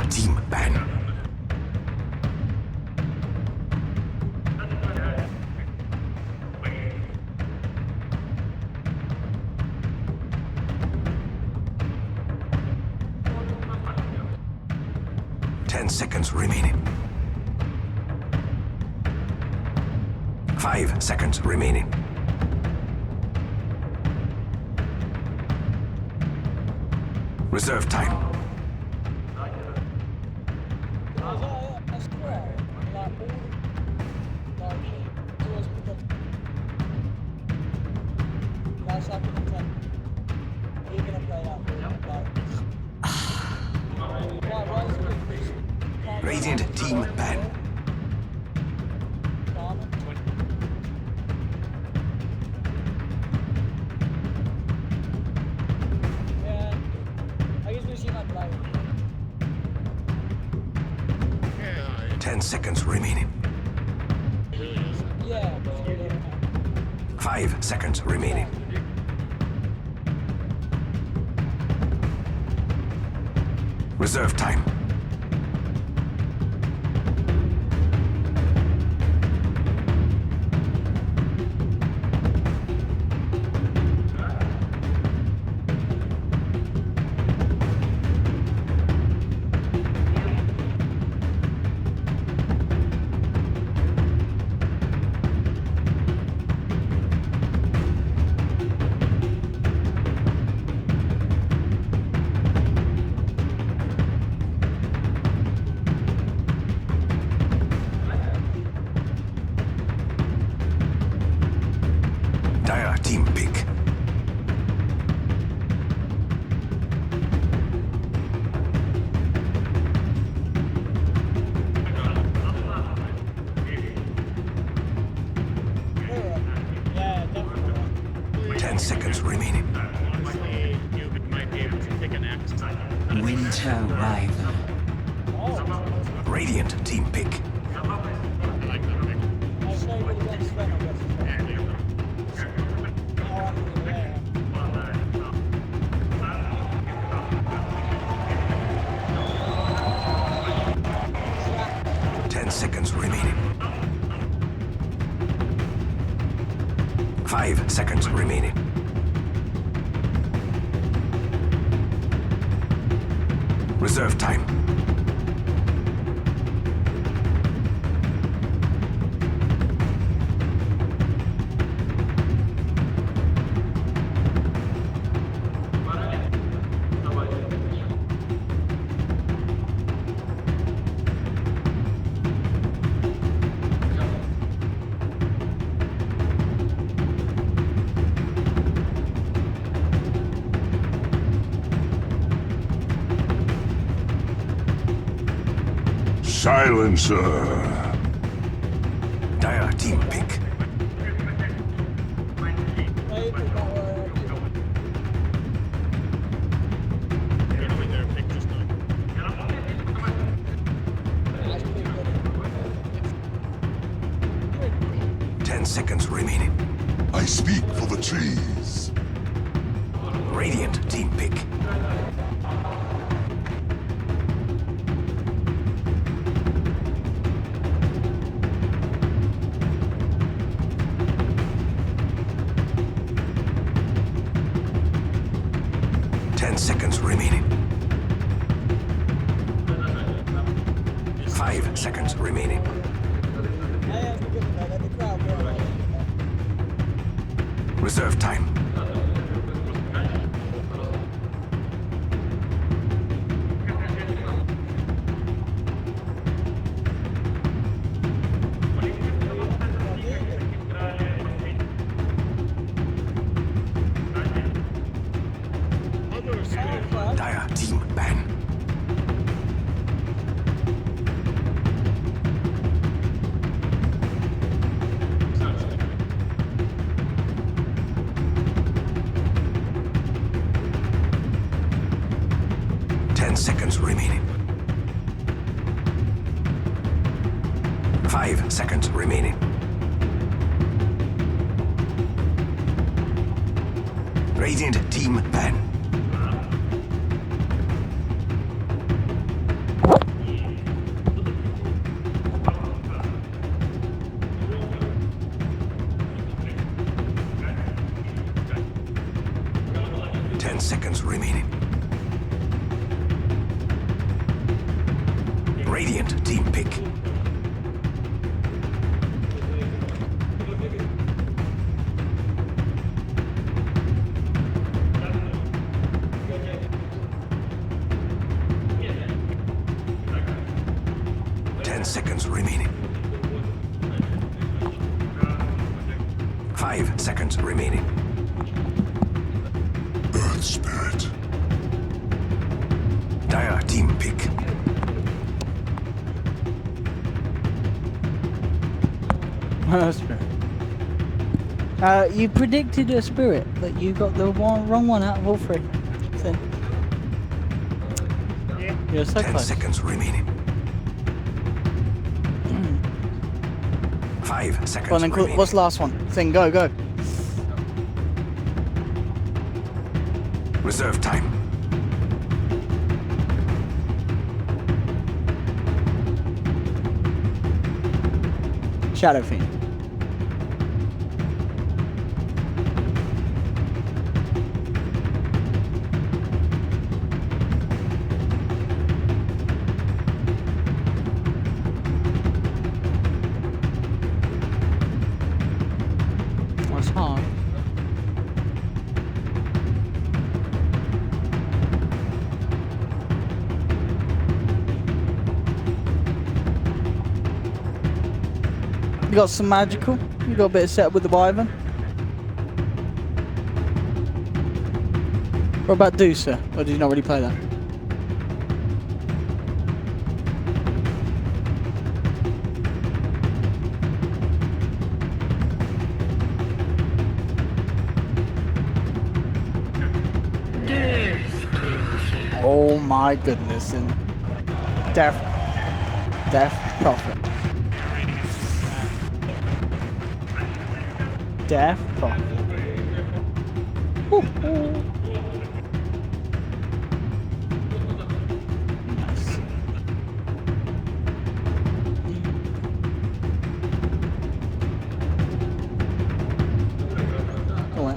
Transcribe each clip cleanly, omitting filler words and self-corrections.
team ban. Seconds remaining. 5 seconds remaining. Reserve time. Radiant team ban. Yeah, I usually see my play. 10 seconds remaining. Yeah. 5 seconds remaining. Reserve time. Dire team pick. Yeah, definitely. 10 seconds remaining. Newbee might be able to pick an axe. Winter Rival. Radiant team pick. I like that pick. I say really wants Sven, I guess. Oh, 10 seconds remaining. 5 seconds remaining. Reserve time. Silencer. Dire team pick. Anyway, their pick just now. 10 seconds remaining. I speak for the trees. Radiant team pick. Seconds remaining. 5 seconds remaining. Reserve time. Dire team ban. Seconds remaining. 5 seconds remaining. Radiant team ban. Radiant team pick. Seconds remaining. 5 seconds remaining. Earth Spirit. Dire team pick. Spirit. You predicted a spirit, but you got the wrong one out of all three. So, you're so 10 close. seconds remaining. 5 seconds Well, then, remaining. what's the last one? Thing, go. Reserve time. Shadow Fiend. That's hard. You got some magical. You got a bit of setup with the Wyvern. What about Deucer? Or did you not really play that? Oh my goodness. And Death Prophet. Death Prophet. Ooh. Nice. Go on.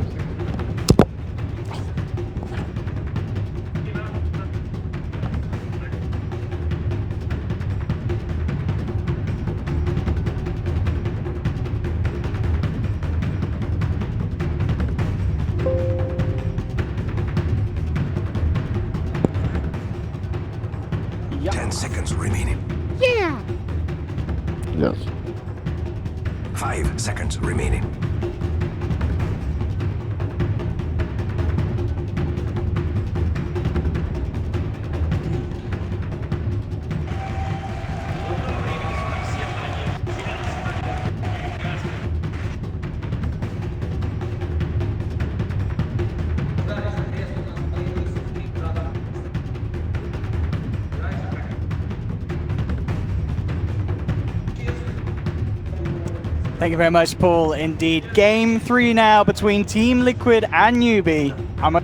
Yup. 10 seconds remaining. Yeah. Yes. 5 seconds remaining. Thank you very much, Paul. Indeed. Game 3 now between Team Liquid and Newbee. And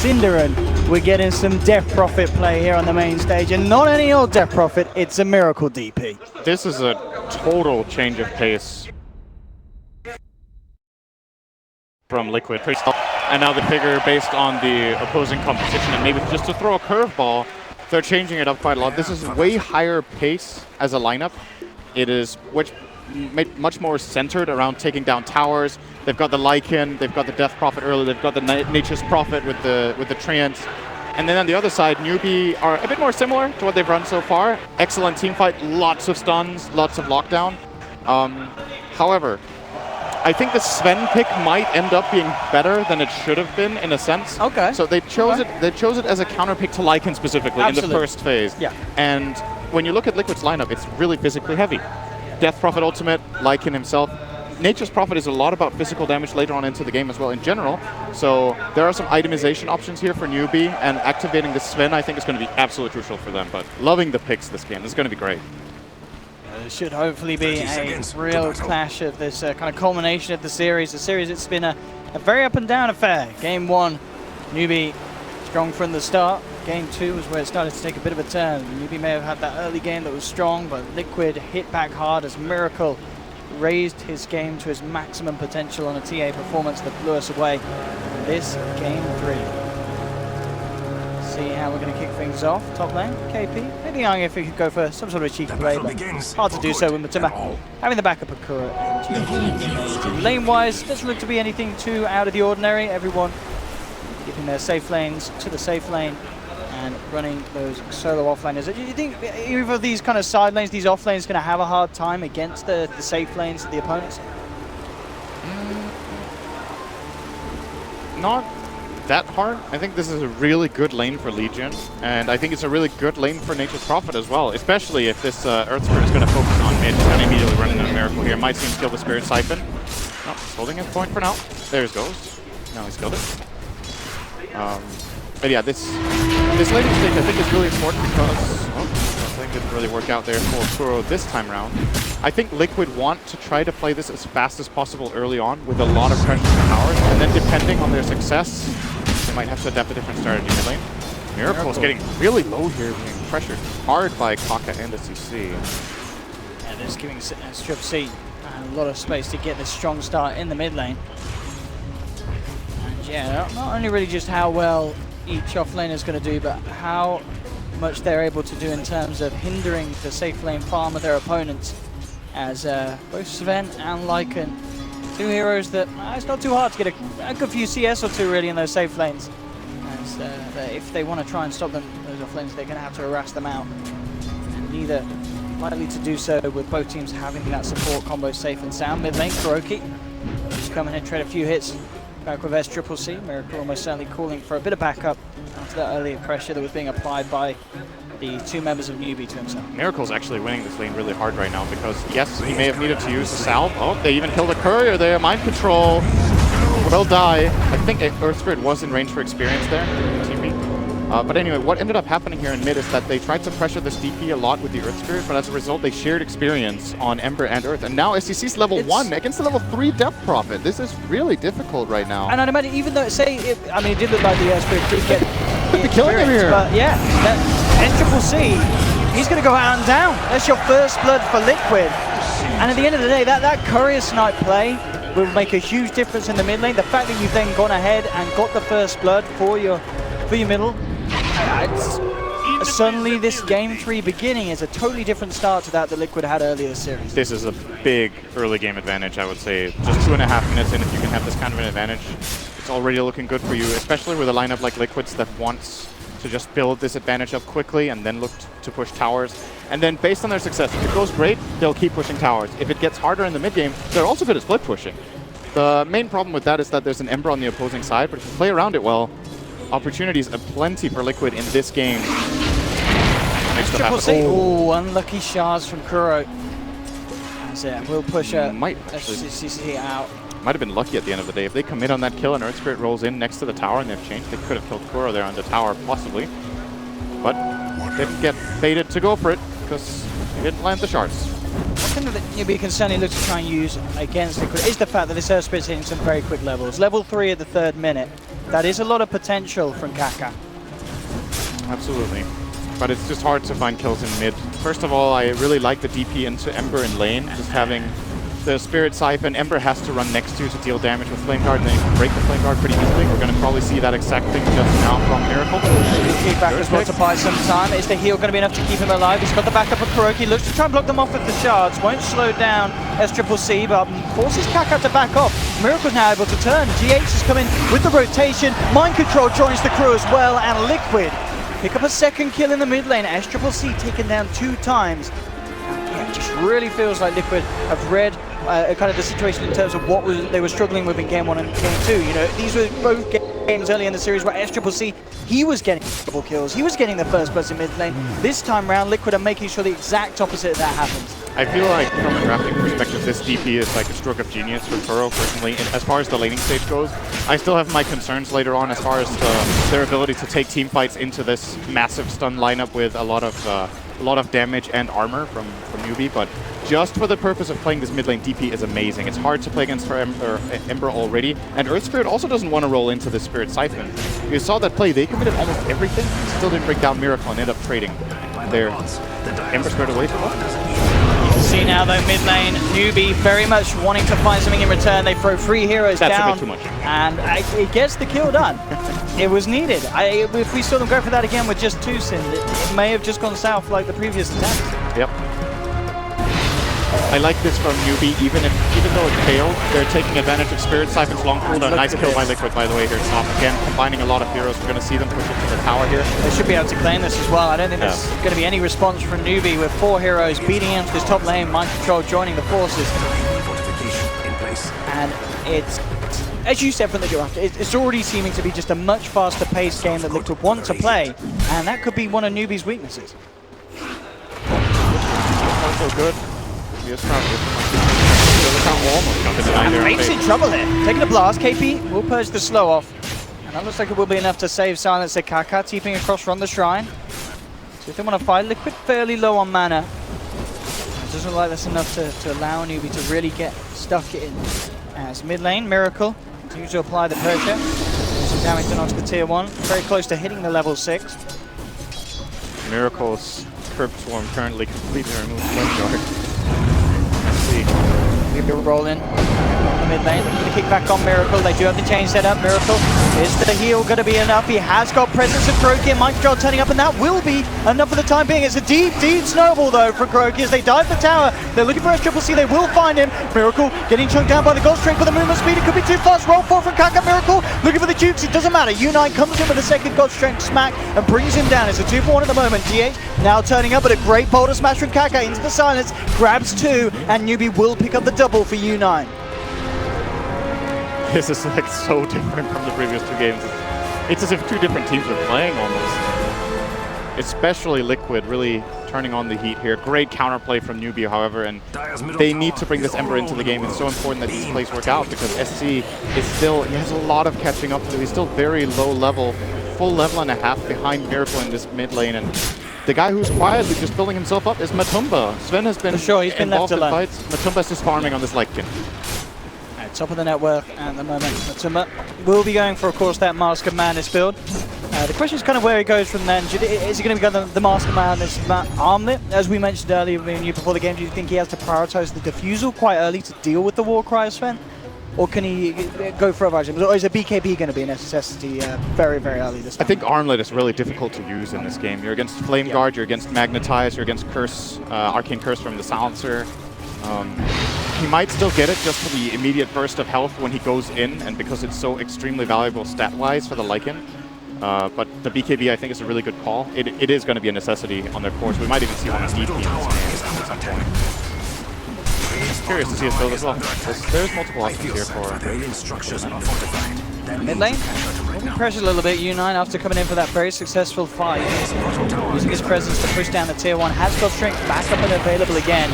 Cinderin. We're getting some Death Prophet play here on the main stage. And not any old Death Prophet, it's a Miracle DP. This is a total change of pace from Liquid. And now they figure, based on the opposing composition, and maybe just to throw a curveball, they're changing it up quite a lot. This is way higher pace as a lineup. It is much more centered around taking down towers. They've got the Lycan, they've got the Death Prophet early, they've got the Nature's Prophet with the Treants. And then on the other side, Newbee are a bit more similar to what they've run so far. Excellent team fight, lots of stuns, lots of lockdown. However, I think the Sven pick might end up being better than it should have been in a sense. Okay. So they chose it. They chose it as a counter pick to Lycan specifically in the first phase. Yeah. And when you look at Liquid's lineup, it's really physically heavy. Death Prophet ultimate, Lycan himself. Nature's Prophet is a lot about physical damage later on into the game as well in general. So there are some itemization options here for Newbee, and activating the Sven I think is going to be absolutely crucial for them. But loving the picks this game. This is going to be great. It should hopefully be a real clash of this kind of culmination of the series. The series, it's been a very up and down affair. Game 1, Newbee strong from the start. Game 2 was where it started to take a bit of a turn. Newbee may have had that early game that was strong, but Liquid hit back hard as Miracle raised his game to his maximum potential on a TA performance that blew us away. This game 3. see how we're going to kick things off. Top lane, KP. Maybe young if we could go for some sort of a cheeky play, but hard to do so with Matumba having the backup of Kuro. Lane-wise, doesn't look to be anything too out of the ordinary. Everyone keeping their safe lanes to the safe lane and running those solo offlaners. Do you think either of these kind of side lanes, these off lanes, going to have a hard time against the safe lanes of the opponents? Not that hard. I think this is a really good lane for Legion, and I think it's a really good lane for Nature's Prophet as well, especially if this Earth Spirit is going to focus on mid and immediately running a Miracle here. Might seem to kill the Spirit Siphon. No, he's holding his point for now. There he goes. Now he's killed it. But yeah, this laning stage I think is really important because something didn't really work out there for Kuro this time around. I think Liquid want to try to play this as fast as possible early on with a lot of pressure from towers, and then depending on their success, they might have to adapt a different strategy in lane. Miracle's getting really low here, being pressured hard by Kaka and the CC. And it's giving Strip C a lot of space to get this strong start in the mid lane. And yeah, not only really just how well each off lane is going to do, but how much they're able to do in terms of hindering the safe lane farm of their opponents, as both Sven and Lycan, two heroes that it's not too hard to get a good few CS or two really in those safe lanes, as if they want to try and stop them, those off lanes, they're going to have to harass them out, and neither likely to do so with both teams having that support combo safe and sound. Mid lane, Kuroki just come in and trade a few hits back with SCCC. Miracle almost certainly calling for a bit of backup after that earlier pressure that was being applied by the two members of Newbee to himself. Miracle's actually winning this lane really hard right now because, yes, he may have needed to use the salve. Oh, they even killed a courier there. Mind control will die. I think Earth Spirit was in range for experience there. But anyway, what ended up happening here in mid is that they tried to pressure this DP a lot with the Earth Spirit, but as a result, they shared experience on Ember and Earth. And now SCC's level 1 against the level 3 Depth Prophet. This is really difficult right now. And I'd imagine, even though, it did look like the Earth Spirit did get the killing him here. But yeah, SCCC, he's going to go out and down. That's your first blood for Liquid. And at the end of the day, that courier snipe play will make a huge difference in the mid lane. The fact that you've then gone ahead and got the first blood for your middle, suddenly this game 3 beginning is a totally different start to that Liquid had earlier this series. This is a big early game advantage, I would say. Just 2.5 minutes in, if you can have this kind of an advantage, it's already looking good for you, especially with a lineup like Liquid's that wants to just build this advantage up quickly and then look to push towers. And then based on their success, if it goes great, they'll keep pushing towers. If it gets harder in the mid game, they're also good at split pushing. The main problem with that is that there's an Ember on the opposing side, but if you play around it well, opportunities aplenty for Liquid in this game. Oh, unlucky shards from Kuro. As will push CC out. Might have been lucky at the end of the day. If they commit on that kill and Earth Spirit rolls in next to the tower and they've changed, they could have killed Kuro there on the tower, possibly. But didn't get baited to go for it because he didn't land the shards. One thing that Newbee can certainly look to try and use against Liquid is the fact that this Earth Spirit's hitting some very quick levels. Level 3 at the 3rd minute. That is a lot of potential from Kaka. Absolutely. But it's just hard to find kills in mid. First of all, I really like the DP into Ember in lane. Just having the Spirit Siphon, Ember has to run next to deal damage with Flame Guard, and then you can break the Flame Guard pretty easily. We're going to probably see that exact thing just now from Miracle. Feedback as well to buy some time. Is the heal going to be enough to keep him alive? He's got the backup of Kuroki. Looks to try and block them off with the shards. Won't slow down SCCC, but forces Kaka to back off. Miracle's now able to turn. GH is coming with the rotation. Mind Control joins the crew as well, and Liquid pick up a second kill in the mid lane. SCCC taken down 2 times. Yeah, it just really feels like Liquid have read kind of the situation in terms of what they were struggling with in game 1 and game 2. You know, these were both games early in the series where SCCC, he was getting double kills, he was getting the first bloods in mid lane. This time round, Liquid are making sure the exact opposite of that happens. I feel like from a drafting perspective, this DP is like a stroke of genius for Kuro personally. And as far as the laning stage goes, I still have my concerns later on as far as their ability to take team fights into this massive stun lineup with a lot of damage and armor from Newbee. But just for the purpose of playing this mid lane, DP is amazing. It's hard to play against Ember already, and Earth Spirit also doesn't want to roll into the Spirit Siphon. You saw that play; they committed almost everything, still didn't break down Miracle and ended up trading their Ember Spirit away from us. see now though, mid lane, Newbee very much wanting to find something in return. They throw 3 heroes down. That's a bit too much. And it gets the kill done. It was needed. If we saw them go for that again with just 2 Sin, it may have just gone south like the previous attempt. Yep. I like this from Newbee, even though it failed, they're taking advantage of Spirit Siphon's long cooldown. Nice kill by Liquid, by the way, here top. Again, combining a lot of heroes. We're going to see them push it to the tower here. They should be able to claim this as well. I don't think there's going to be any response from Newbee with 4 heroes beating into this top lane, Mind Control joining the forces. Fortification in place. And it's, as you said from the draft, it's already seeming to be just a much faster paced game that Liquid want to play, and that could be one of Newbee's weaknesses. Also good. Yes, Rake's in trouble here. Taking a blast, KP will purge the slow off. And that looks like it will be enough to save Silence Kaka, TPing across from the shrine. So if they want to fight, Liquid fairly low on mana. It doesn't look like that's enough to allow Newbee to really get stuck in. As mid lane, Miracle continues to apply the pressure. Some damage done onto the tier 1. Very close to hitting the level 6. Miracle's Curb Swarm currently completely removed Flame We'll roll in on the mid lane. Looking to kick back on Miracle. They do have the chain set up. Miracle, is the heal going to be enough? He has got presence of Kroki and Mind Control turning up, and that will be enough for the time being. It's a deep snowball though for Kroki as they dive the tower. They're looking for a triple C. They will find him. Miracle getting chunked down by the gold string for the movement speed. It could be too fast. Roll 4 from Kaka. Miracle looking for the jukes. It doesn't matter. U9 comes in with a second god strength smack and brings him down. It's a 2-for-1 at the moment. DH now turning up, but a great boulder smash from Kaka into the silence. Grabs 2, and Newbee will pick up the double for U9. This is like so different from the previous 2 games. It's as if 2 different teams are playing almost. Especially Liquid really turning on the heat here. Great counterplay from Newbee, however, and they need to bring this Ember into the game. It's so important that these plays work out because SC is still, he has a lot of catching up to do. He's still very low level, full level and a half behind Miracle in this mid lane, and the guy who's quietly just building himself up is Matumba. Sven has been he's been involved left in alone. fights. Matumba's just farming on this Lycan. Top of the net worth at the moment. Matumba will be going for, of course, that Mask of Madness build. The question is kind of where he goes from then. Is he going to be going the Mask of Madness armlet? As we mentioned earlier before the game, do you think he has to prioritize the defusal quite early to deal with the Warcry, Sven? Or can he go for other items? Or is a BKB going to be a necessity very, very early this time? I think Armlet is really difficult to use in this game. You're against Flame Guard, you're against Magnetize, you're against Curse, Arcane Curse from the Silencer. He might still get it just for the immediate burst of health when he goes in, and because it's so extremely valuable stat-wise for the Lycan. But the BKB, I think, is a really good call. It is going to be a necessity on their course. We might even see one on DP in this game at some point. Curious to see his build as well. There's multiple options here for mid lane. Pressure a little bit. U9 after coming in for that very successful fight. Using his presence to push down the tier 1. Has got strength back up and available again.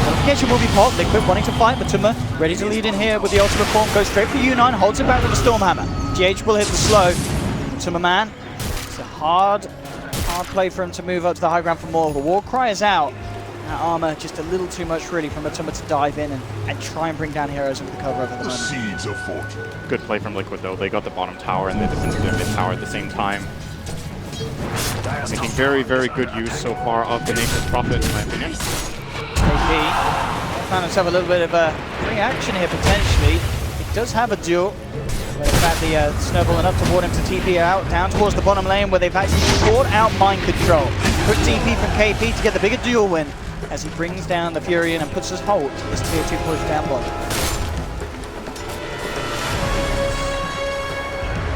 Notification will be popped. Liquid wanting to fight. Matumba ready to lead in here with the ultimate form. Goes straight for U9. Holds it back with the Stormhammer. GH will hit the slow. Matumba man. It's a hard play for him to move up to the high ground for more. The Warcry is out. That armor just a little too much really for Matumba to dive in and try and bring down heroes into the cover over the moment. Seeds of fortune. Good play from Liquid though. They got the bottom tower and they defended their mid tower at the same time. Making very, very good use so far of the Nature's Prophet, in my opinion. KP found himself a little bit of a reaction here potentially. He does have a duel. But in fact, the snowball enough to ward him to TP out down towards the bottom lane where they've actually caught out Mind Control. Quick TP from KP to get the bigger duel win as he brings down the Furion and puts his hold to this tier 2 push down bottom.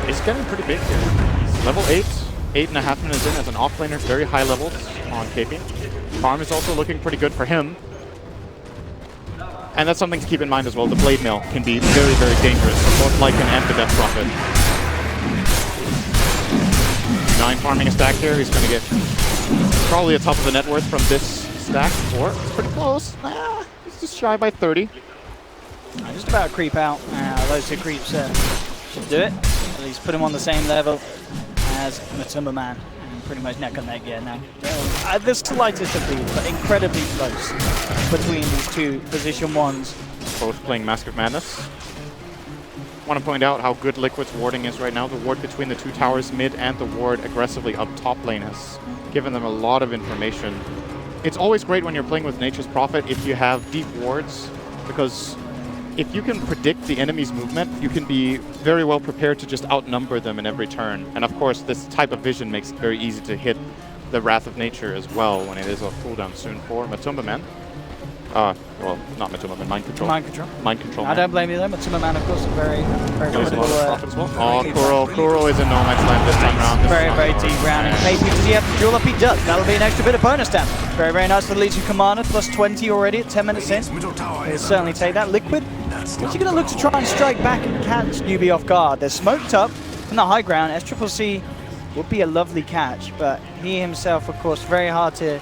It's getting pretty big here. He's level 8, 8.5 minutes in as an offlaner, very high levels on KP. Farm is also looking pretty good for him. And that's something to keep in mind as well. The Blade Mill can be very, very dangerous for both Lycan and the Death Prophet. 9 farming a stack here. He's going to get probably a top of the net worth from this stack. Or it's pretty close. He's just shy by 30. Just about to creep out. Those 2 creeps should do it. At least put him on the same level as Matumba man. And pretty much neck and neck now. The slightest of lead, but incredibly close between these 2 position 1s. Both playing Mask of Madness. Want to point out how good Liquid's warding is right now. The ward between the 2 towers mid and the ward aggressively up top lane has given them a lot of information it's always great when you're playing with Nature's Prophet if you have deep wards, because if you can predict the enemy's movement, you can be very well prepared to just outnumber them in every turn. And of course, this type of vision makes it very easy to hit the Wrath of Nature as well when it is off cooldown soon for Matumba Man. Well, not Matumba Man, Mind Control. Mind Control. Mind Control. I don't blame you there. Matumba Man, of course, is very formidable. Oh, Kuro is in no man's land this time around. Very deep round. And KP, does he have to duel up? He does. That'll be an extra bit of bonus damage. Very nice for the Legion Commander. Plus 20 already at 10 minutes in. He'll certainly take that. Liquid, what's he going to look to try and strike back and catch Newbee off guard? They're smoked up from the high ground. SCCC would be a lovely catch, but he himself, of course, very hard to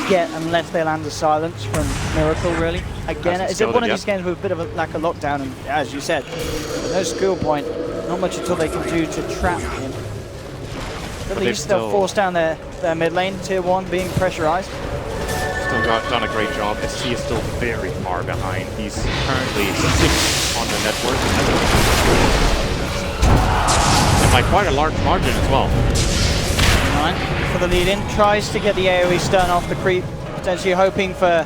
get unless they land a silence from Miracle, really. Again, is it one of these games with a bit of a lack of lockdown, and as you said, no skill point, not much at all they can do to trap him. At least they'll force down their mid lane, tier 1 being pressurized. Still done a great job. SC is still very far behind. He's currently 6 on the net worth. And by quite a large margin as well. For the lead in, tries to get the AoE stun off the creep, potentially hoping for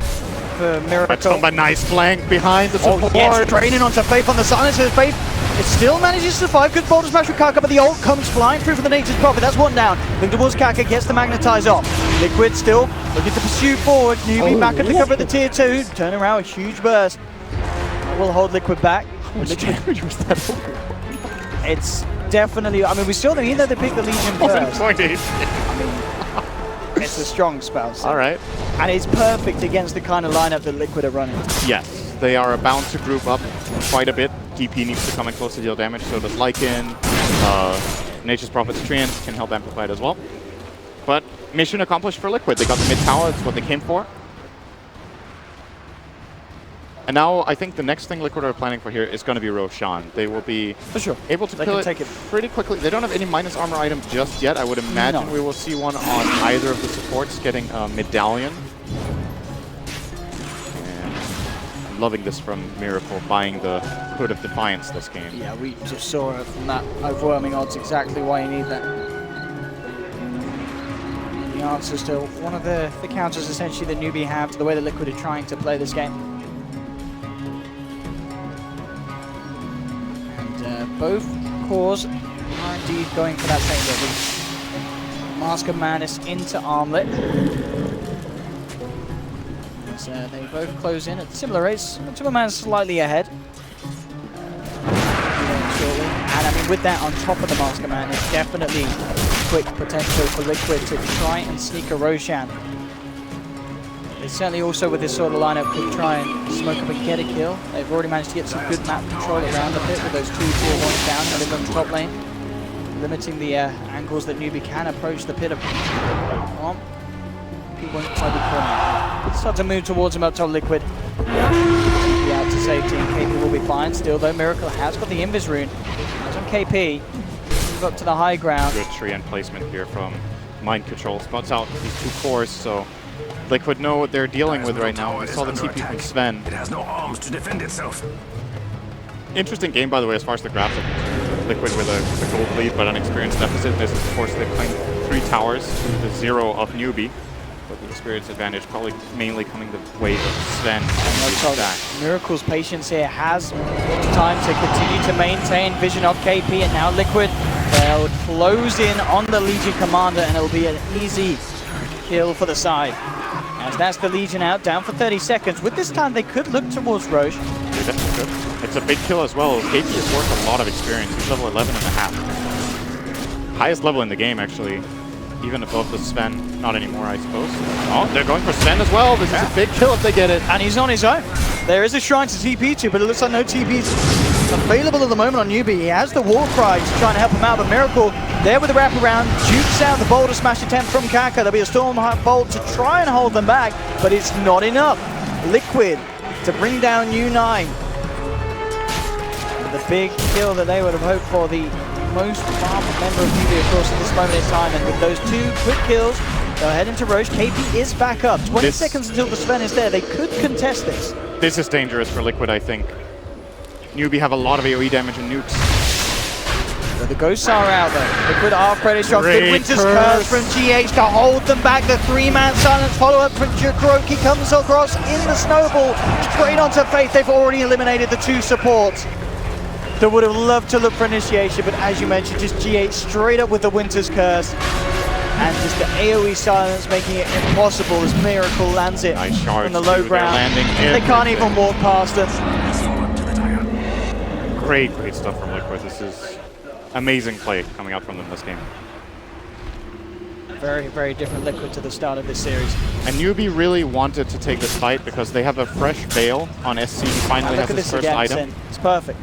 Miracle. Matumba, nice flank behind the support. Oh yes, draining onto Faith on the silencer. Faith, it still manages to survive. Good Boulder Smash with Kaka, but the ult comes flying through for the Nature's Prophet. That's one down. Link towards Kaka, gets the magnetize off. Liquid still looking to pursue forward. Newbee back at the cover of the tier 2. Turn around, a huge burst. Will hold Liquid back. How much damage was that over? It's definitely, I mean, we still don't either they pick the Legion first. 7.8. It's a strong spell. So. All right. And it's perfect against the kind of lineup that Liquid are running. Yes, they are bound to group up quite a bit. DP needs to come in close to deal damage, so does Lycan. Nature's Prophet's Treant can help amplify it as well. But mission accomplished for Liquid. They got the mid tower, that's what they came for. And now I think the next thing Liquid are planning for here is going to be Roshan. They will be able to kill it pretty quickly. They don't have any minus armor item just yet. I would imagine we will see one on either of the supports getting a medallion. And I'm loving this from Miracle, buying the Hood of Defiance this game. Yeah, we just saw it from that overwhelming odds exactly why you need that. The answer is still one of the counters essentially that Newbee have to the way that Liquid are trying to play this game. Both cores are indeed going for that same level. Mask of Madness into Armlet. So they both close in at similar rates. Superman's slightly ahead. And I mean, with that on top of the Mask of Madness, definitely quick potential for Liquid to try and sneak a Roshan. They certainly also, with this sort of lineup, could try and smoke up and get a kill. They've already managed to get some good map control around the pit with those 2 tier 1s down and live on the top lane, limiting the angles that Newbee can approach the pit of. Well, he won't quite be calling. Start to move towards him up top. Liquid. Yeah, out to safety, and KP will be fine. Still, though, Miracle has got the Invis rune. That's on KP. Move up to the high ground. Good tree end placement here from Mind Control. Spots out these 2 cores, so Liquid know what they're dealing with right now. We saw the TP from Sven. It has no arms to defend itself. Interesting game, by the way, as far as the graphs are concerned. Liquid with a gold lead, but an experience deficit. This is, of course, they're playing 3 towers to the 0 of Newbee. But the experience advantage probably mainly coming the way of Sven. Miracle's patience here has time to continue to maintain vision of KP, and now Liquid, they'll close in on the Legion Commander, and it'll be an easy kill for the side. As that's the Legion out, down for 30 seconds. With this time, they could look towards Roche. They definitely could. It's a big kill as well. KP has worked a lot of experience. He's level 11.5. Highest level in the game, actually. Even above the Sven. Not anymore, I suppose. Oh, they're going for Sven as well. This is a big kill if they get it. And he's on his own. There is a shrine to TP to, but it looks like no TPs available at the moment on Newbee. He has the war cry to try and help him out, but Miracle there with the wraparound, jukes out the Boulder Smash attempt from Kaka. There'll be a Storm Bolt to try and hold them back, but it's not enough. Liquid to bring down U9. The big kill that they would have hoped for, the most powerful member of Newbee, of course, at this moment in time, and with those 2 quick kills, they'll head into Roche. KP is back up. 20 seconds until the Sven is there. They could contest this. This is dangerous for Liquid, I think. Newbee have a lot of AoE damage and nukes. The ghosts are out there. Liquid are pretty strong. Great Good Winter's curse. Curse from GH to hold them back. The 3-man silence follow-up from Kuroki comes across in the snowball. Straight onto Faith. They've already eliminated the 2 supports. They would have loved to look for initiation, but as you mentioned, just GH straight up with the Winter's Curse. And just the AoE silence making it impossible as Miracle lands it Nice charge from the low too. ground. They're landing They can't everything. even walk past them. Great stuff from Liquid. This is amazing play coming out from them this game. Very, very different Liquid to the start of this series. And Newbee really wanted to take this fight because they have a fresh Veil on SC. He finally Look has at his this first again, item. Sin. It's perfect.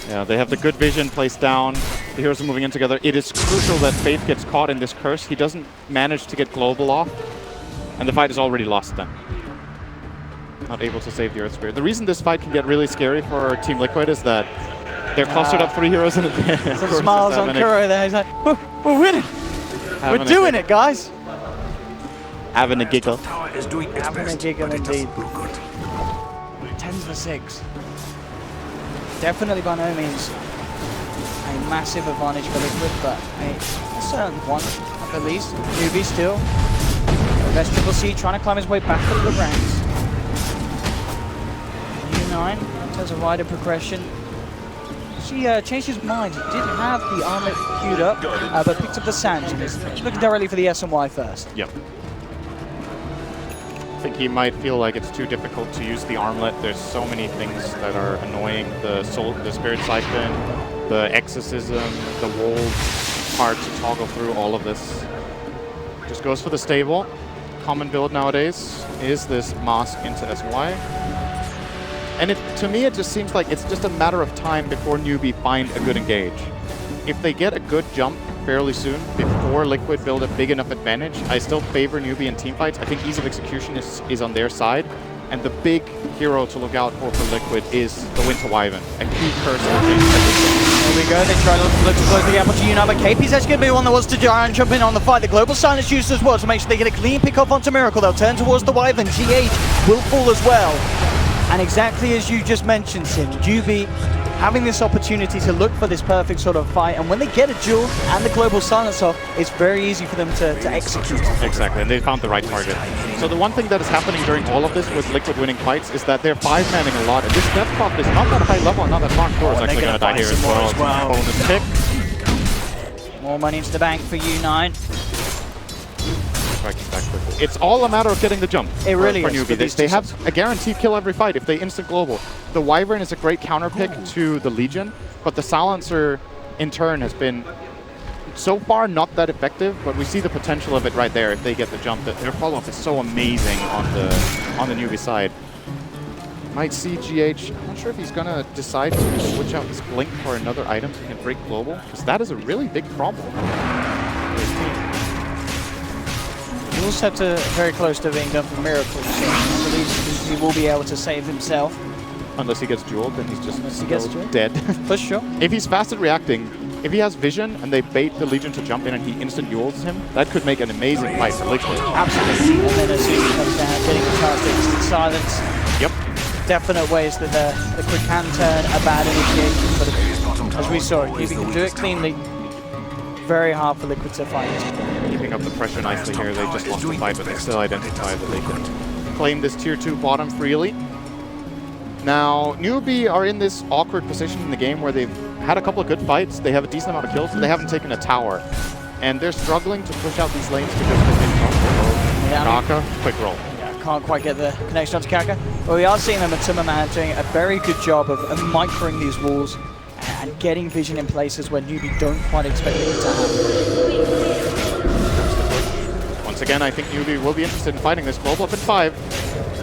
Yeah, they have the good vision placed down. The heroes are moving in together. It is crucial that Faith gets caught in this curse. He doesn't manage to get global off, and the fight is already lost then. Not able to save the Earth Spirit. The reason this fight can get really scary for Team Liquid is that they're clustered up 3 heroes in a Some smiles on Kuro there. He's like, we're winning. We're doing it, guys. Having a giggle. Tower is doing its Having a best, giggle but it indeed. doesn't look good. 10-6. Definitely by no means a massive advantage for Liquid, but a certain one at the least. Newbee still. Best Triple C trying to climb his way back up the ranks. U9 in terms of wider progression. She changed his mind. He did have the armlet queued up, but picked up the Sand. He's looking directly for the S and Y first. Yep. I think he might feel like it's too difficult to use the armlet. There's so many things that are annoying. The Spirit Cyclone, the Exorcism, the Wolves, hard to toggle through all of this. Just goes for the stable. Common build nowadays is this mask into SY. And to me, it just seems like it's just a matter of time before Newbee find a good engage. If they get a good jump fairly soon, before Liquid build a big enough advantage, I still favor Newbee in teamfights. I think ease of execution is on their side. And the big hero to look out for Liquid is the Winter Wyvern. A key curse will change everything. There we go, they try to look to close the gap onto U9, but KP's actually going to be one that wants to try and jump in on the fight. The Global Silence used as well to make sure they get a clean pick off onto Miracle. They'll turn towards the Wyvern. GH will fall as well. And exactly as you just mentioned, Sin, Newbee having this opportunity to look for this perfect sort of fight, and when they get a duel and the Global Silence off, it's very easy for them to execute. Exactly, and they found the right target. So the one thing that is happening during all of this with Liquid winning fights is that they're 5-manning a lot, and this Death Clock is not that high level, and not that far. Core is actually going to die here as well. Bonus pick. More money into the bank for U9. Striking back quickly. It's all a matter of getting the jump. It really for is. Newbee. They have a guaranteed kill every fight if they instant global. The Wyvern is a great counter pick to the Legion, but the Silencer in turn has been so far not that effective, but we see the potential of it right there if they get the jump. Their follow-up is so amazing on the Newbee side. Might see GH. I'm not sure if he's going to decide to switch out his Blink for another item so he can break global, because that is a really big problem for his team. Duel set to very close to being done for Miracle, so I believe he will be able to save himself. Unless he gets jeweled, then he's just dead. For sure. If he's fast at reacting, if he has vision and they bait the Legion to jump in and he instant duels him, that could make an amazing fight for Liquid. Absolutely. And then as soon as he comes down, getting a chance to instant silence. Yep. Definite ways that the Liquid can turn a bad initiation, but as we saw, if he can do it cleanly, very hard for Liquid to fight. Keeping up the pressure nicely here. They just lost the fight, but they still identify that they can claim this tier 2 bottom freely. Now, Newbee are in this awkward position in the game where they've had a couple of good fights. They have a decent amount of kills, but they haven't taken a tower. And they're struggling to push out these lanes because they've been crossed. Kaka, quick roll. Yeah, can't quite get the connection onto Kaka. But we are seeing them at Timmerman doing a very good job of microing these walls and getting vision in places where Newbee don't quite expect it to happen. Once again, I think Newbee will be interested in fighting this. Global up in 5.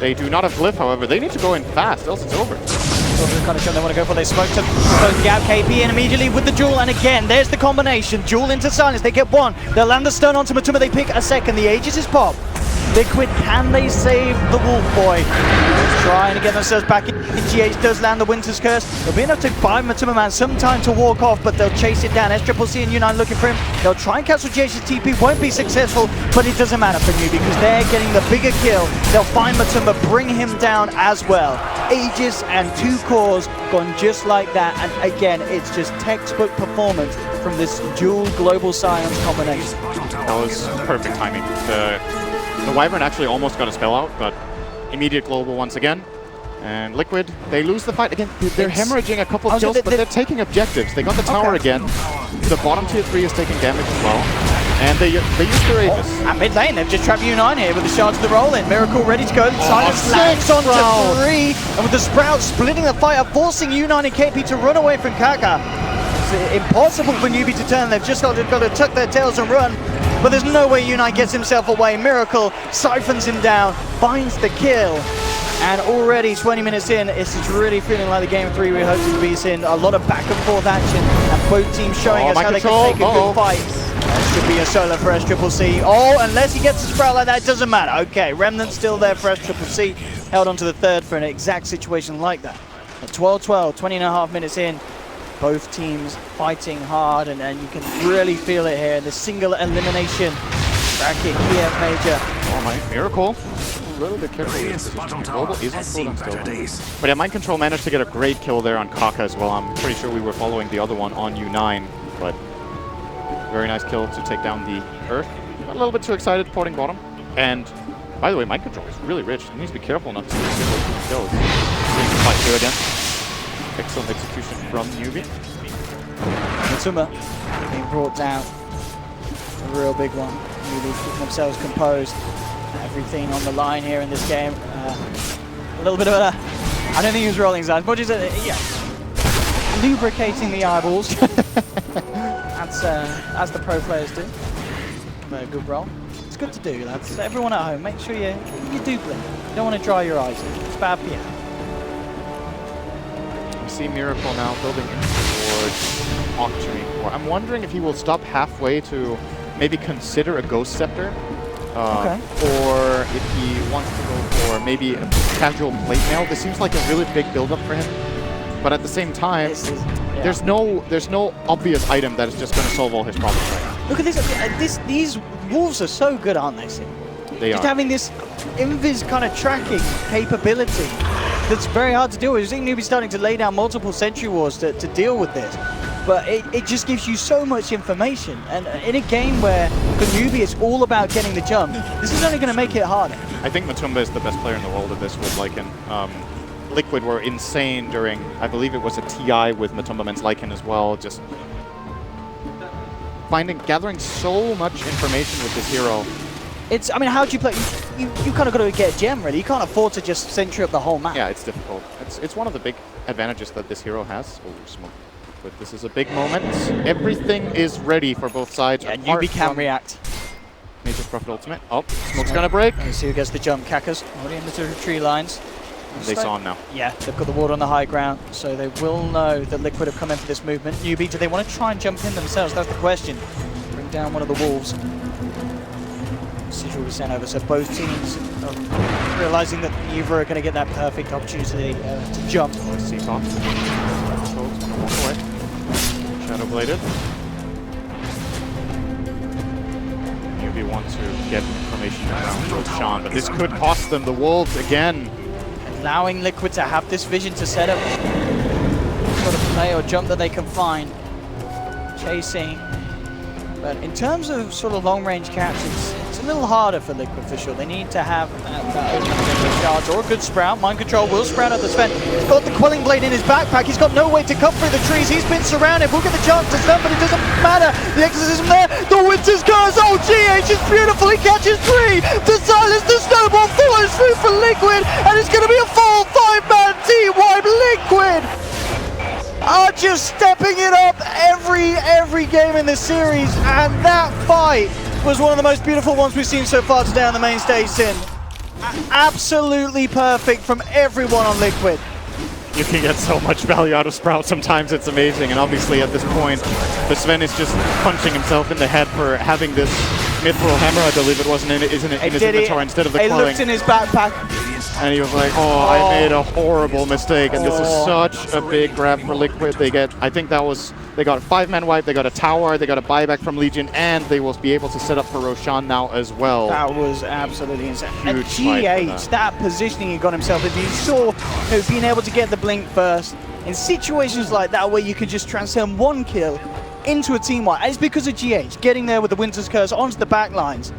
They do not have Glyph, however. They need to go in fast, else it's over. The kind of shot they want to go for. They smoke to close the gap. KP in immediately with the duel, and again, there's the combination. Duel into silence. They get one. They'll land the stun onto Matuma. They pick a second. The Aegis is pop. Liquid, can they save the Wolf Boy? Trying to get themselves back in. GH does land the Winter's Curse. They'll be enough to buy Matuma Man some time to walk off, but they'll chase it down. SCCC and U9 looking for him. They'll try and cancel GH's TP, won't be successful, but it doesn't matter for Newbee because they're getting the bigger kill. They'll find Matuma, bring him down as well. Aegis and 2 cores gone just like that, and again, it's just textbook performance from this dual global science combination. That was perfect timing. The Wyvern actually almost got a spell out, but immediate global once again. And Liquid, they lose the fight again. They're hemorrhaging a couple of kills, but they're taking objectives. They got the tower again. The bottom tier 3 is taking damage as well. And they use their Aegis. At mid lane, they've just trapped U9 here with the shards of the roll-in. Miracle ready to go. Silence lands onto 3. And with the Sprout splitting the fight up, forcing U9 and KP to run away from Kaka. It's impossible for Newbee to turn. They've just got to tuck their tails and run. But there's no way U9 gets himself away. Miracle siphons him down, finds the kill. And already 20 minutes in, it's really feeling like the game 3 we hoped to be seeing. A lot of back and forth action, and both teams showing us how they can take a good fight. That should be a solo for SCCC. Oh, unless he gets a Sprout like that, it doesn't matter. Okay, Remnant's still there for SCCC. Held onto the third for an exact situation like that. At 12-12, 20.5 minutes in, both teams fighting hard, and you can really feel it here. The single elimination bracket, Kiev Major. Oh my, Miracle. A little bit careful with this position. Global is on cooldown still. But yeah, Mind Control managed to get a great kill there on Kaka as well. I'm pretty sure we were following the other one on U9, but very nice kill to take down the Earth. Got a little bit too excited porting bottom. And by the way, Mind Control is really rich. He needs to be careful not to get those kills. Fight here again. Excellent execution from Newbee. Matuma being brought down. A real big one. Newbee keeping themselves composed. Everything on the line here in this game. A little bit of a... I don't think he was rolling his eyes. But just, yeah. Lubricating the eyeballs. As the pro players do. A good roll. It's good to do, lads. Everyone at home, make sure you do blink. You don't want to dry your eyes. It's bad for you. We see Miracle now building towards Auctioning. I'm wondering if he will stop halfway to maybe consider a Ghost Scepter. Or if he wants to go for maybe a casual plate mail. This seems like a really big build-up for him. But at the same time, there's no obvious item that is just going to solve all his problems right now. Look at this. These wolves are so good, aren't they, Sim? They just are. Having this invis kind of tracking capability that's very hard to deal with. I think Newbee's starting to lay down multiple Sentry Wars to deal with this. But it just gives you so much information. And in a game where for Newbee it's all about getting the jump, this is only going to make it harder. I think Matuma is the best player in the world at this with Lycan. Liquid were insane during, I believe it was a TI with Matuma Man's Lycan as well. Just gathering so much information with this hero. I mean, how do you play? You kind of got to get a gem, really. You can't afford to just Sentry up the whole map. Yeah, it's difficult. It's one of the big advantages that this hero has. Oh, smoke. But this is a big moment. Everything is ready for both sides. Yeah, Newbee can react. Major Prophet ultimate. Oh, smoke's gonna break. Let's see who gets the jump. Kaka's already into the tree lines. They saw him now. Yeah, they've got the ward on the high ground, so they will know that Liquid have come in for this movement. Newbee, do they want to try and jump in themselves? That's the question. Bring down one of the wolves. Sigil will be sent over, so both teams are realizing that neither are going to get that perfect opportunity to jump. Seesaw. Walk away. Shadow bladed. Newbee wants to get information around Roshan, but this could cost them the wolves again. Allowing Liquid to have this vision to set up sort of play or jump that they can find. Chasing. But in terms of sort of long-range catch, it's a little harder for Liquid for sure. They need to have that charge or a good Sprout. Mind Control will Sprout at the Sven. He's got the Quelling Blade in his backpack. He's got no way to cut through the trees. He's been surrounded. We'll get the chance to stun, but it doesn't matter. The Exorcism there. The Winter's Curse. Oh, GH is beautiful. He catches 3. The silence, the snowball follows through for Liquid, and it's going to be a full 5-man team wipe. Liquid are just stepping it up every game in this series, and that fight was one of the most beautiful ones we've seen so far today on the main stage, Sin. Absolutely perfect from everyone on Liquid. You can get so much value out of Sprout, sometimes it's amazing, and obviously at this point, the Sven is just punching himself in the head for having this mithril hammer, I believe it wasn't in, isn't it, in his inventory instead of the It coiling. looked in his backpack. And he was like, oh, I made a horrible mistake. And this is such a big grab for Liquid. They get, I think that was, they got a 5-man wipe, they got a tower, they got a buyback from Legion, and they will be able to set up for Roshan now as well. That was absolutely insane. Huge and fight GH, that positioning he got himself into, you saw being able to get the blink first. In situations like that where you could just transcend one kill into a team wipe, and it's because of GH getting there with the Winter's Curse onto the back lines.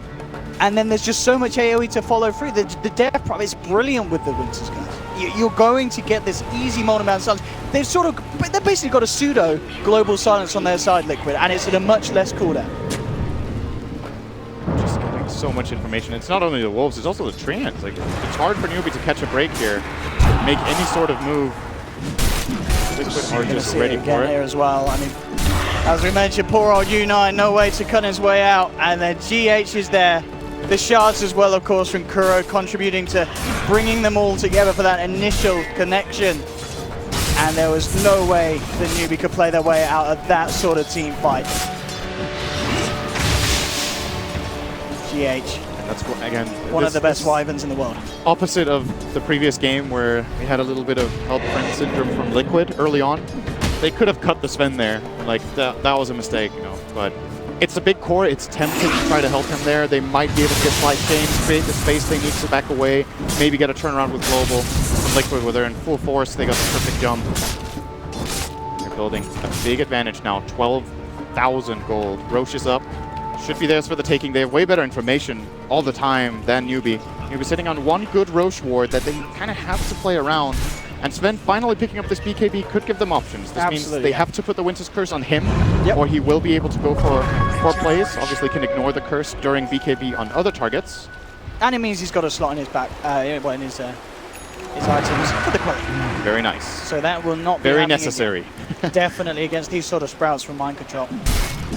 And then there's just so much AoE to follow through. The death prop is brilliant with the Winter's Curse. You're going to get this easy multi-man silence. They've basically got a pseudo global silence on their side, Liquid, and it's at a much less cooldown. Just getting so much information. It's not only the Wolves, it's also the Treants. Like, it's hard for Newbee to catch a break here, make any sort of move. Liquid are just ready for it. Here as well. I mean, as we mentioned, poor old U9, no way to cut his way out, and then GH is there. The shards as well, of course, from Kuro, contributing to bringing them all together for that initial connection. And there was no way that Newbee could play their way out of that sort of team fight. GH. And that's what, again, one of the best Wyverns in the world. Opposite of the previous game where we had a little bit of help friend syndrome from Liquid early on. They could have cut the Sven there. Like, that was a mistake, you know, but it's a big core. It's tempting to try to help him there. They might be able to get slide chains, create the space they need to back away, maybe get a turnaround with Global. Liquid, where they're in full force, they got the perfect jump. They're building a big advantage now, 12,000 gold. Roche is up. Should be theirs for the taking. They have way better information all the time than Newbee. Newbee sitting on one good Roche ward that they kind of have to play around. And Sven finally picking up this BKB could give them options. This means they have to put the Winter's Curse on him, or he will be able to go for plays. Obviously can ignore the curse during BKB on other targets. And it means he's got a slot in his back, in his items for the quote. Very nice. So that will not be very necessary. Definitely against these sort of sprouts from Mind Control.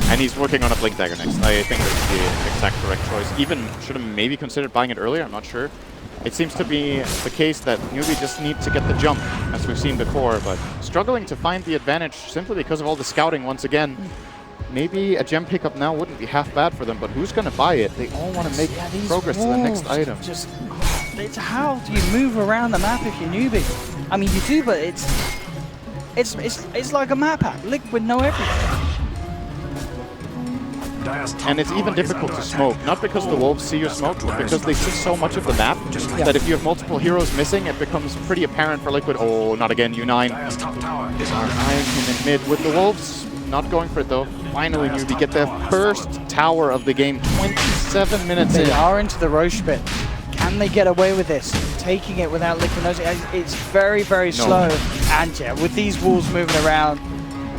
And he's working on a Blink Dagger next. I think that's the exact correct choice. Even should have maybe considered buying it earlier, I'm not sure. It seems to be the case that Newbee just needs to get the jump, as we've seen before, but struggling to find the advantage simply because of all the scouting once again. Maybe a gem pickup now wouldn't be half bad for them, but who's going to buy it? They all want to make progress to the next item. Just, it's how do you move around the map if you're Newbee? I mean, you do, but it's like a map hack. Liquid know everything. And it's even difficult to smoke, not because the Wolves see your smoke, but because they see so much of the map that if you have multiple heroes missing, it becomes pretty apparent for Liquid. Oh, not again, U9. Eyeing him in mid with the Wolves. Not going for it though. Finally, Newbee get their first tower of the game. 27 minutes in. They are into the Roche pit. Can they get away with this? Taking it without Liquid noticing. It's very, very slow. And yeah, with these wolves moving around,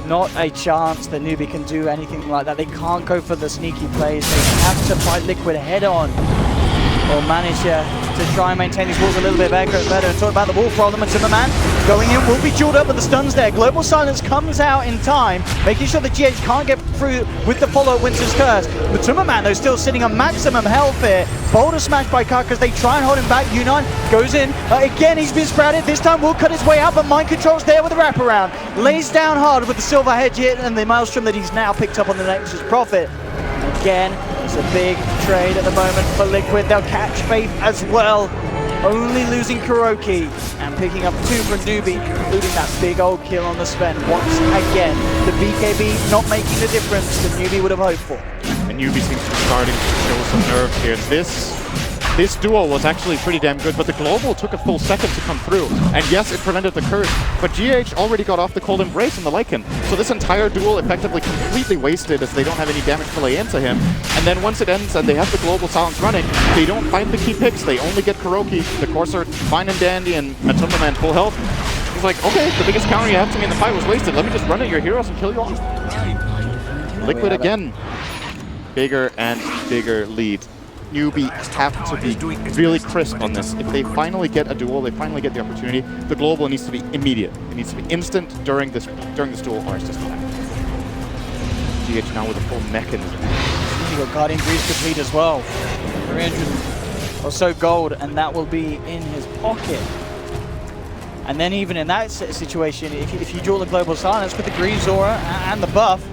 not a chance that Newbee can do anything like that. They can't go for the sneaky plays. They have to fight Liquid head on, or manage to try and maintain these walls a little bit better. And talk about the wall problem, and Timmerman going in will be jeweled up with the stuns there. Global Silence comes out in time, making sure the GH can't get through with the follow-up Winter's Curse. But Timmerman, though, still sitting on maximum health here. Boulder smash by Kark as they try and hold him back. U9 goes in. Again, he's been sprouted. This time will cut his way out, but Mind Control's there with a wraparound. Lays down hard with the Silver Hedge hit and the Maelstrom that he's now picked up on the Nexus Prophet. Again, it's a big trade at the moment for Liquid. They'll catch Faith as well. Only losing Kuroki and picking up 2 from Newbee, including that big old kill on the Sven. Once again, the BKB not making the difference that Newbee would have hoped for. And Newbee seems to be starting to show some nerves here. This duel was actually pretty damn good, but the Global took a full second to come through. And yes, it prevented the curse, but GH already got off the Cold Embrace and the Lycan. So this entire duel effectively completely wasted as they don't have any damage to lay into him. And then once it ends and they have the Global Silence running, they don't find the key picks. They only get Kuroki. The Corsair fine and dandy, and Matumbaman full health. He's like, okay, the biggest counter you have to me in the fight was wasted. Let me just run at your heroes and kill you off. Liquid again. Bigger and bigger lead. Newbee have to be really crisp on this. If they finally get a duel, they finally get the opportunity, the Global needs to be immediate. It needs to be instant during this duel, or it's just a GH now with a full mechanism. You got Guardian Grease complete as well. 300 or so gold, and that will be in his pocket. And then even in that situation, if you duel the Global Silence with the Grease Aura and the buff,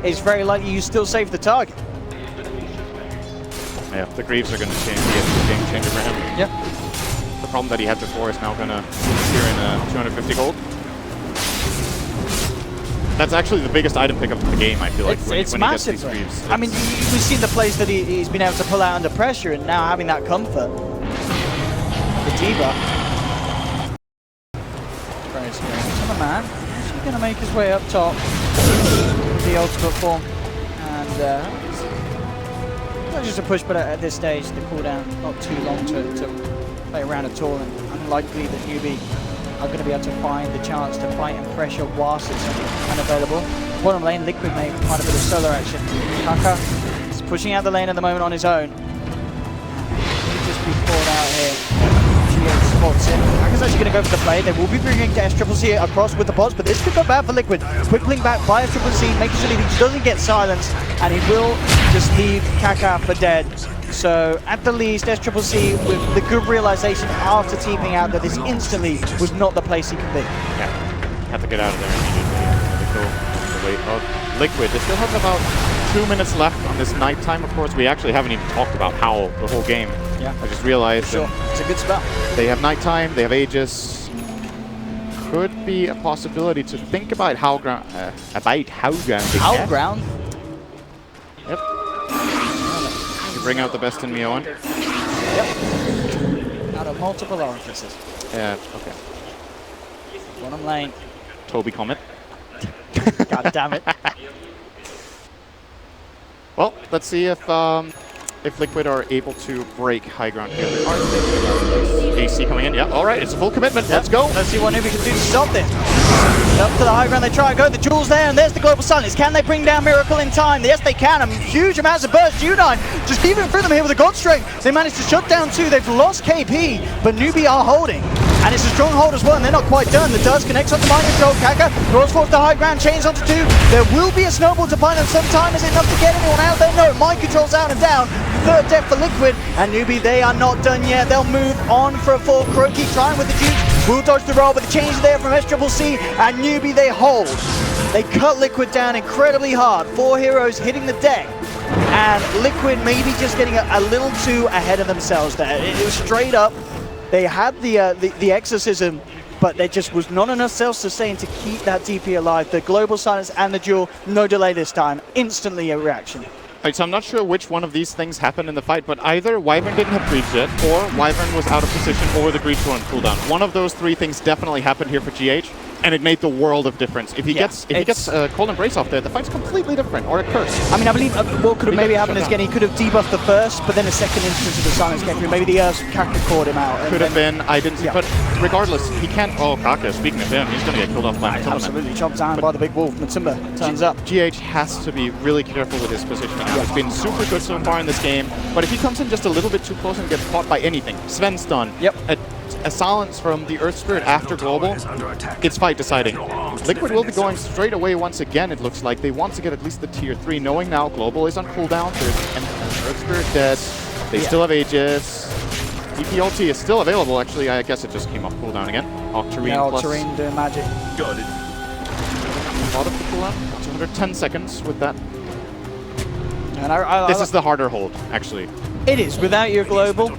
it's very likely you still save the target. Yeah, the Greaves are going to change, be a game changer for him. Yep. The problem that he had before is now going to appear in 250 gold. That's actually the biggest item pickup of the game, I feel like, It's when massive. he gets these Greaves. I mean, we've seen the plays that he's been able to pull out under pressure, and now having that comfort. The Diva. Very scary. Some man. He's going to make his way up top. The ultimate form. And not just a push, but at this stage, the cooldown not too long to play around at all, and unlikely that Newbee are going to be able to find the chance to fight and pressure whilst it's unavailable. Bottom lane, Liquid may find a bit of solo action. Kaka is pushing out the lane at the moment on his own. He'll just be caught out here. GH spots him. Kaka's actually going to go for the play. They will be bringing SCCC across with the bots, but this could go bad for Liquid. Quick blink back by SCCC, making sure that he doesn't get silenced, and he will just leave Kaka for dead. So at the least, SCCC with the good realization after teaming out that this instantly was not the place he could be. Yeah, have to get out of there immediately. They go the way of Liquid. They still have about 2 minutes left on this nighttime. Of course, we actually haven't even talked about how the whole game. Yeah, I just realized sure. It's a good spell. They have nighttime, they have Aegis. Could be a possibility to think about how ground. How ground? Yep. You bring out the best in me, Owen. Yep. Out of multiple orifices. Yeah, okay. Bottom lane. Toby Comet. God damn it. Well, let's see if Liquid are able to break high ground here. AC coming in, yeah, all right, it's a full commitment, Yep. let's go. Let's see what Newbee can do to stop this. Up to the high ground, they try and go, the jewel's there, and there's the global silence. Can they bring down Miracle in time? Yes, they can. I mean, huge amounts of burst. U9 just keeping it through them here with the God Strength. They managed to shut down two. They've lost KP, but Newbee are holding. And it's a strong hold as well, and they're not quite done. The Dust connects onto mind control. Kaka draws forth the high ground, chains onto two. There will be a snowball to find them sometime. Is it enough to get anyone out there? No, mind control's out and down. Third death for Liquid, and Newbee, they are not done yet. They'll move on for a full Croaky, trying with the Duke. Will dodge the roll, but the change there from SCCC, and Newbee, they hold. They cut Liquid down incredibly hard. 4 heroes hitting the deck. And Liquid maybe just getting a little too ahead of themselves there. It was straight up. They had the exorcism, but there just was not enough self-sustain to keep that DP alive. The global silence and the duel, no delay this time. Instantly a reaction. Right, so I'm not sure which one of these things happened in the fight, but either Wyvern didn't have Greaves yet, or Wyvern was out of position, or the Greaves were on cooldown. One of those three things definitely happened here for GH, and it made the world of difference. If he gets Cold Embrace off there, the fight's completely different, or a Curse. I mean, I believe what could have maybe happened is, again, he could have debuffed the first, but then a second instance of the silence came through. Maybe the Kaka caught him out. Could have been, I didn't see, but regardless, he can't, oh, Kaka, speaking of him, he's going to get killed off by Matumba. Absolutely, chopped down by the big wolf. Matumba turns up. GH has to be really careful with his positioning. It's been super good so far in this game, but if he comes in just a little bit too close and gets caught by anything, Sven's done. Yep. A silence from the Earth Spirit after Global, it's fight deciding. Liquid will be going straight away once again, it looks like. They want to get at least the tier 3, knowing now Global is on cooldown. There's an Earth Spirit dead. They still have Aegis. DP ulti is still available, actually. I guess it just came off cooldown again. Octarine plus. Octarine doing magic. Got it. A lot of the cooldown. 210 seconds with that. And this is the harder hold, actually. It is. Without your global,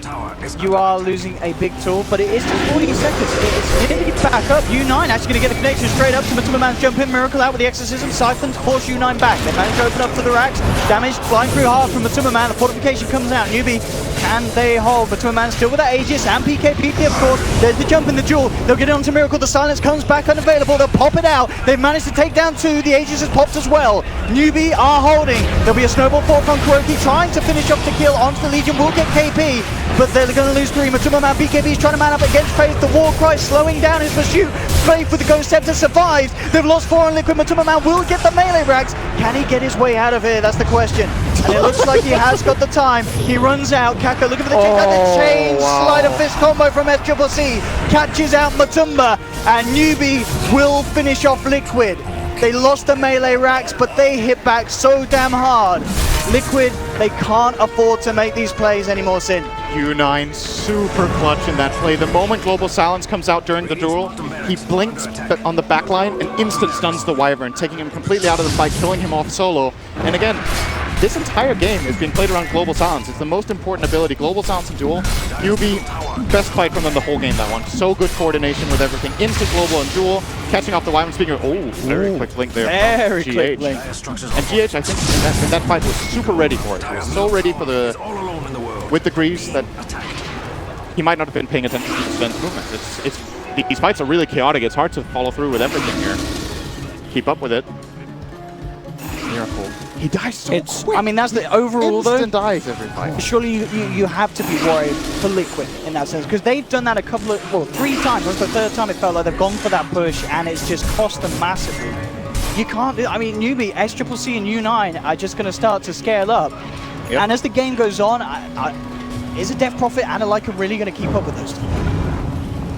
you are losing a big tool, but it is just 40 seconds. It's nearly back up. U9 actually going to get the connection straight up to Matumba Man's jump in. Miracle out with the exorcism. Siphons force U9 back. They manage to open up to the racks. Damage flying through hard from Matumba Man. The fortification comes out. Newbee, can they hold? Matumba Man still with that Aegis and PKPP, of course. There's the jump in the duel. They'll get it onto Miracle. The silence comes back unavailable. They'll pop it out. They've managed to take down two. The Aegis has popped as well. Newbee are holding. There'll be a snowball fork on Kuroki trying to finish off the kill onto the Legion. Will get KP, but they're going to lose 3. Matumba Man, BKB is trying to man up against Faith. The war cry slowing down his pursuit. Faith with the Ghost Scepter survives. They've lost 4 on Liquid. Matumba Man will get the melee racks. Can he get his way out of here? That's the question. And it looks like he has got the time. He runs out. Kaka looking for the chain slider fist combo from SCCC. Catches out Matumba, and Newbee will finish off Liquid. They lost the melee racks, but they hit back so damn hard. Liquid, they can't afford to make these plays anymore, Sin. U9 super clutch in that play. The moment Global Silence comes out during the duel, he blinks on the backline and instant stuns the Wyvern, taking him completely out of the fight, killing him off solo. And again, this entire game is being played around Global Silence. It's the most important ability. Global Silence and Duel. Newbee, best fight from them the whole game, that one. So good coordination with everything. Into Global and Duel, catching off the Wyvern. Speaking of, very quick link there. Very quick link. And GH, I think, in that fight was super ready for it. He was so ready for with the Greaves that he might not have been paying attention to Sven's movements. These fights are really chaotic. It's hard to follow through with everything here. Keep up with it. Miracle. He dies so quick. I mean, that's the overall Instant though. dies every fight. Surely you have to be worried for Liquid in that sense, because they've done that a couple of, well, 3 times. Once the 3rd time it felt like they've gone for that push, and it's just cost them massively. You can't do. I mean, Newbee, SCCC, and U9 are just going to start to scale up, and as the game goes on, is a Death Prophet and a Lycan really going to keep up with those two?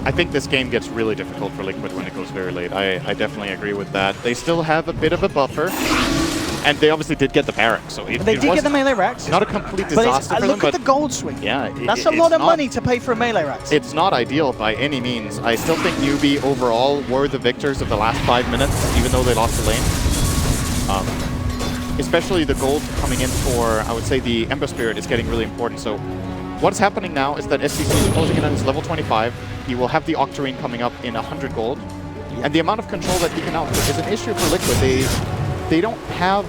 I think this game gets really difficult for Liquid when it goes very late. I definitely agree with that. They still have a bit of a buffer. And they obviously did get the barracks, so they did get the melee racks. Not a complete disaster for them, look at the gold swing. Yeah, that's a lot of money to pay for a melee racks. It's not ideal by any means. I still think Newbee overall were the victors of the last 5 minutes, even though they lost the lane. Especially the gold coming in for, I would say, the Ember Spirit is getting really important. So what's happening now is that SCC is closing in on his level 25. He will have the Octarine coming up in 100 gold. And the amount of control that he can output is an issue for Liquid. They don't have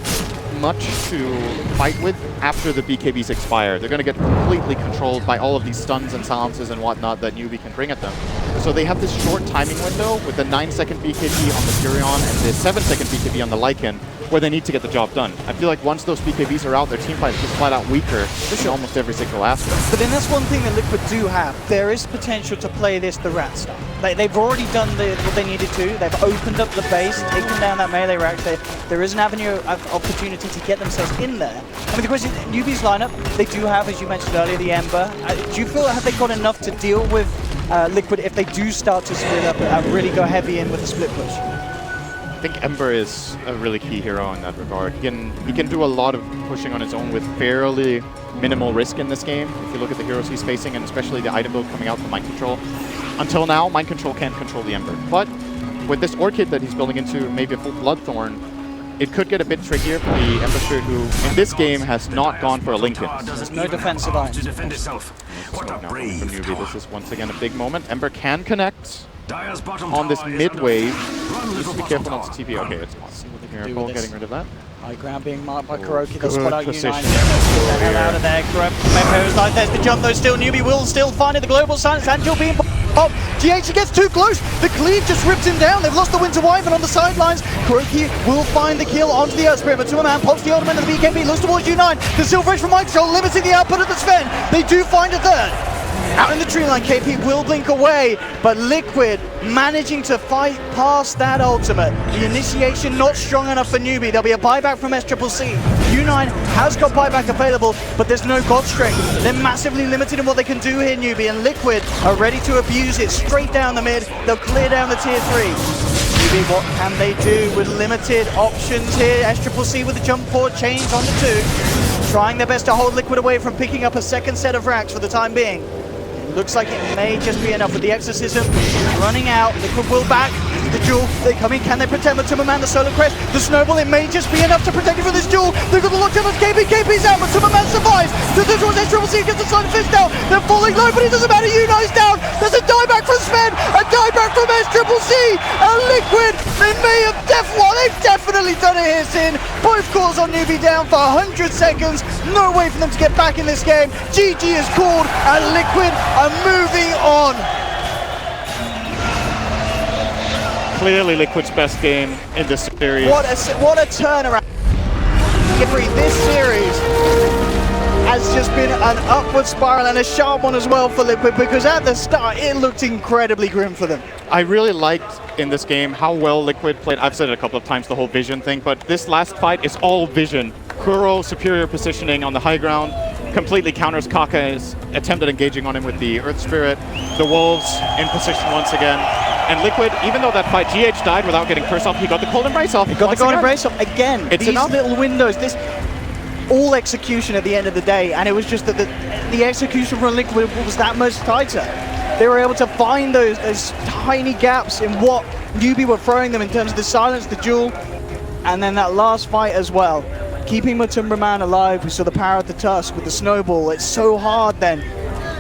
much to fight with after the BKBs expire. They're going to get completely controlled by all of these stuns and silences and whatnot that Newbee can bring at them. So they have this short timing window with the 9-second BKB on the Furion and the 7-second BKB on the Lycan, where they need to get the job done. I feel like once those BKBs are out, their team fight is just flat out weaker in almost every single aspect. But then that's one thing that Liquid do have. There is potential to play this the rat style. They've already done what they needed to. They've opened up the base, taken down that melee rack. There is an avenue of opportunity to get themselves in there. I mean, the question, Newbee's lineup, they do have, as you mentioned earlier, the Ember. Do you feel have they got enough to deal with Liquid if they do start to split up and really go heavy in with a split push? I think Ember is a really key hero in that regard. He can do a lot of pushing on his own with fairly minimal risk in this game. If you look at the heroes he's facing, and especially the item build coming out from Mind Control. Until now, Mind Control can't control the Ember. But with this Orchid that he's building into maybe a full Bloodthorn, it could get a bit trickier for the Ember Spirit, who in this game has not gone for a Lincoln. There's no defensive line. To defend itself. What a brave from Newbee, this is once again a big moment. Ember can connect Dire's bottom on this tower is mid under wave. Run, Needs to be careful not to TP. Okay, it's gone. Miracle with getting this. rid of that. High ground being marked by Kuroki. They'll good spot out position. U9. Get the hell out of there. Kuroki's like, there's the jump though still. Newbee will still find it. The global silence. Angel being popped. GH gets too close. The cleave just rips him down. They've lost the Winter Wyvern on the sidelines. Kuroki will find the kill onto the Earth Spirit, but to a man pops the ultimate of the BKB. Looks towards U9. The Silver Edge from Mind Control limiting the output of the Sven. They do find a third. Out in the tree line, KP will blink away, but Liquid managing to fight past that ultimate. The initiation not strong enough for Newbee. There'll be a buyback from SCCC. U9 has got buyback available, but there's no God strength. They're massively limited in what they can do here, Newbee, and Liquid are ready to abuse it straight down the mid. They'll clear down the tier 3. Newbee, what can they do with limited options here? SCCC with the jump forward change on the 2. Trying their best to hold Liquid away from picking up a second set of racks for the time being. Looks like it may just be enough with the exorcism running out. Liquid will back. The duel, they come in, can they protect the Timmerman, the Solar Crest, the Snowball, it may just be enough to protect you from this duel. They've got the lockdown of KP's out, but Timmerman survives. The visual SCCC gets the Silent Fist down. They're falling low, but it doesn't matter, U9's down. There's a dieback from Sven, a dieback from SCCC, and Liquid, they've definitely done it here, Sin. Both cores on Newbee down for 100 seconds. No way for them to get back in this game. GG is called, and Liquid are moving on. Clearly Liquid's best game in this series. What a turnaround. This series has just been an upward spiral and a sharp one as well for Liquid, because at the start it looked incredibly grim for them. I really liked in this game how well Liquid played. I've said it a couple of times, the whole vision thing, but this last fight is all vision. Kuro superior positioning on the high ground, completely counters Kaka's attempt at engaging on him with the Earth Spirit. The Wolves in position once again. And Liquid, even though that fight GH died without getting curse off, he got the Cold Embrace off. He got the Cold Embrace off again. It's these enough. Little windows, this all execution at the end of the day, and it was just that the execution from Liquid was that much tighter. They were able to find those tiny gaps in what Newbee were throwing them in terms of the silence, the duel, and then that last fight as well. keeping Matumba Man alive. We saw the power of the Tusk with the snowball. It's so hard then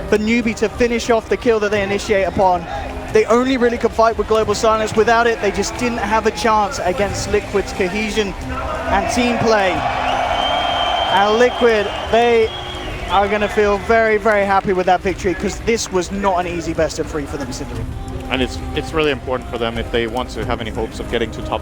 for Newbee to finish off the kill that they initiate upon. They only really could fight with Global Silence. Without it, they just didn't have a chance against Liquid's cohesion and team play. And Liquid, they are going to feel very, very happy with that victory, because this was not an easy best of 3 for them, Cindery. And it's really important for them if they want to have any hopes of getting to top